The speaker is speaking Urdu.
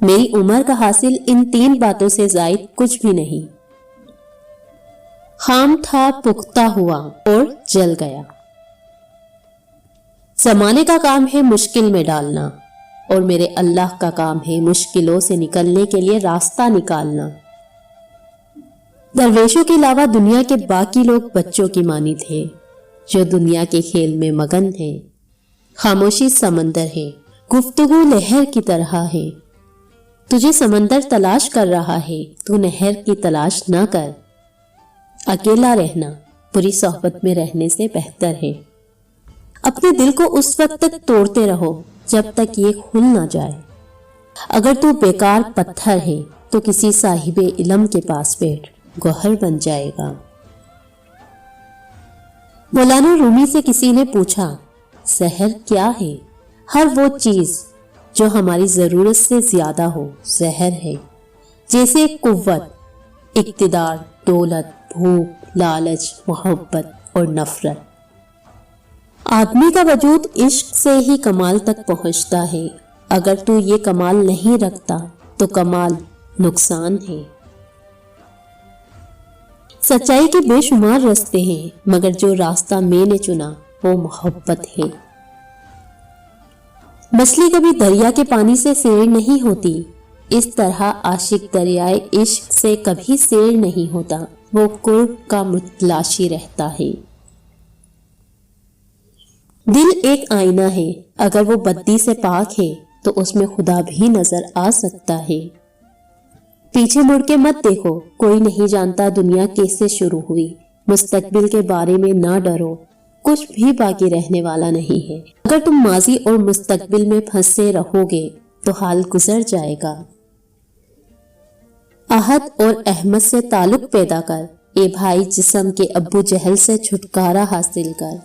میری عمر کا حاصل ان 3 باتوں سے زائد کچھ بھی نہیں۔ خام تھا پختہ ہوا اور جل گیا۔ زمانے کا کام ہے مشکل میں ڈالنا، اور میرے اللہ کا کام ہے مشکلوں سے نکلنے کے لیے راستہ نکالنا۔ درویشوں کے علاوہ دنیا کے باقی لوگ بچوں کی مانند تھے جو دنیا کے کھیل میں مگن ہیں۔ خاموشی سمندر ہے، گفتگو لہر کی طرح ہے۔ تجھے سمندر تلاش کر رہا ہے، تو نہر کی تلاش نہ کر۔ اکیلا رہنا بری صحبت میں رہنے سے بہتر ہے۔ اپنے دل کو اس وقت تک توڑتے رہو جب تک یہ کھل نہ جائے۔ اگر تو بیکار پتھر ہے تو کسی صاحب علم کے پاس بیٹھ، گوہر بن جائے گا۔ مولانا رومی سے کسی نے پوچھا، زہر کیا ہے؟ ہر وہ چیز جو ہماری ضرورت سے زیادہ ہو زہر ہے، جیسے قوت، اقتدار، دولت، بھوک، لالچ، محبت اور نفرت۔ آدمی کا وجود عشق سے ہی کمال تک پہنچتا ہے۔ اگر تو یہ کمال نہیں رکھتا تو کمال نقصان ہے۔ سچائی کے بے شمار راستے ہیں، مگر جو راستہ میں نے چنا وہ محبت ہے۔ مچھلی کبھی دریا کے پانی سے سیر نہیں ہوتی، اس طرح عاشق دریائے عشق سے کبھی سیر نہیں ہوتا، وہ قرب کا متلاشی رہتا ہے۔ دل ایک آئینہ ہے، اگر وہ بدی سے پاک ہے تو اس میں خدا بھی نظر آ سکتا ہے۔ پیچھے مڑ کے مت دیکھو، کوئی نہیں جانتا دنیا کیسے شروع ہوئی۔ مستقبل کے بارے میں نہ ڈرو، کچھ بھی باقی رہنے والا نہیں ہے۔ اگر تم ماضی اور مستقبل میں پھنسے رہو گے تو حال گزر جائے گا۔ احد اور احمد سے تعلق پیدا کر، اے بھائی جسم کے ابو جہل سے چھٹکارا حاصل کر۔